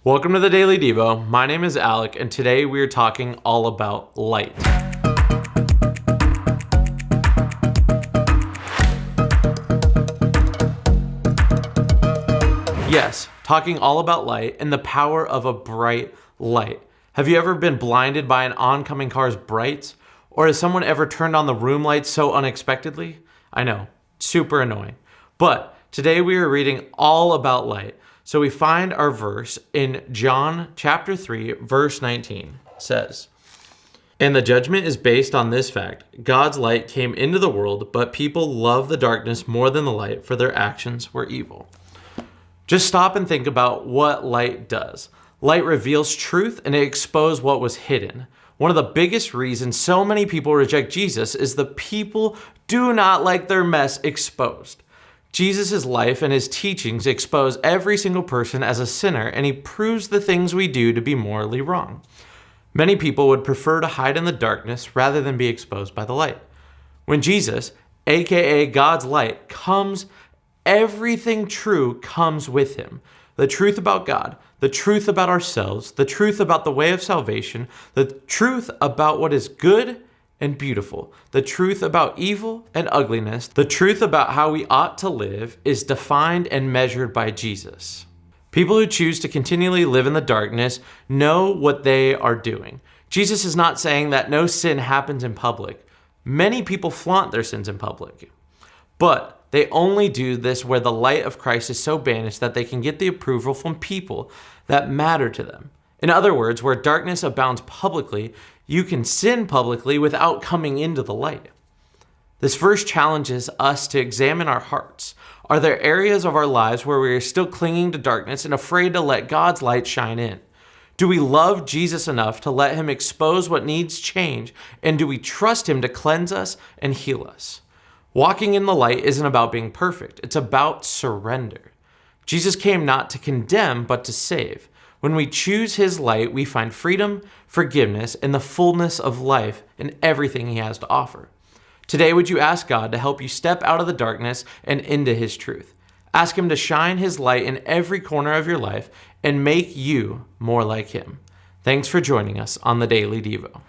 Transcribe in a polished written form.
Welcome to the Daily Devo. My name is Alec, and today we are talking all about light. Yes, talking all about light and the power of a bright light. Have you ever been blinded by an oncoming car's brights? Or has someone ever turned on the room lights so unexpectedly? I know, super annoying. But today we are reading all about light. So we find our verse in John chapter 3, verse 19. It says, "And the judgment is based on this fact. God's light came into the world, but people love the darkness more than the light, for their actions were evil." Just stop and think about what light does. Light reveals truth and it exposes what was hidden. One of the biggest reasons so many people reject Jesus is the people do not like their mess exposed. Jesus' life and his teachings expose every single person as a sinner, and he proves the things we do to be morally wrong. Many people would prefer to hide in the darkness rather than be exposed by the light. When Jesus, aka God's light, comes, everything true comes with him. The truth about God, the truth about ourselves, the truth about the way of salvation, the truth about what is good and beautiful, the truth about evil and ugliness, the truth about how we ought to live is defined and measured by Jesus. People who choose to continually live in the darkness know what they are doing. Jesus is not saying that no sin happens in public. Many people flaunt their sins in public, but they only do this where the light of Christ is so banished that they can get the approval from people that matter to them. In other words, where darkness abounds publicly, you can sin publicly without coming into the light. This verse challenges us to examine our hearts. Are there areas of our lives where we are still clinging to darkness and afraid to let God's light shine in? Do we love Jesus enough to let him expose what needs change? And do we trust him to cleanse us and heal us? Walking in the light isn't about being perfect. It's about surrender. Jesus came not to condemn, but to save. When we choose his light, we find freedom, forgiveness, and the fullness of life in everything he has to offer. Today, would you ask God to help you step out of the darkness and into his truth? Ask him to shine his light in every corner of your life and make you more like him. Thanks for joining us on the Daily Devo.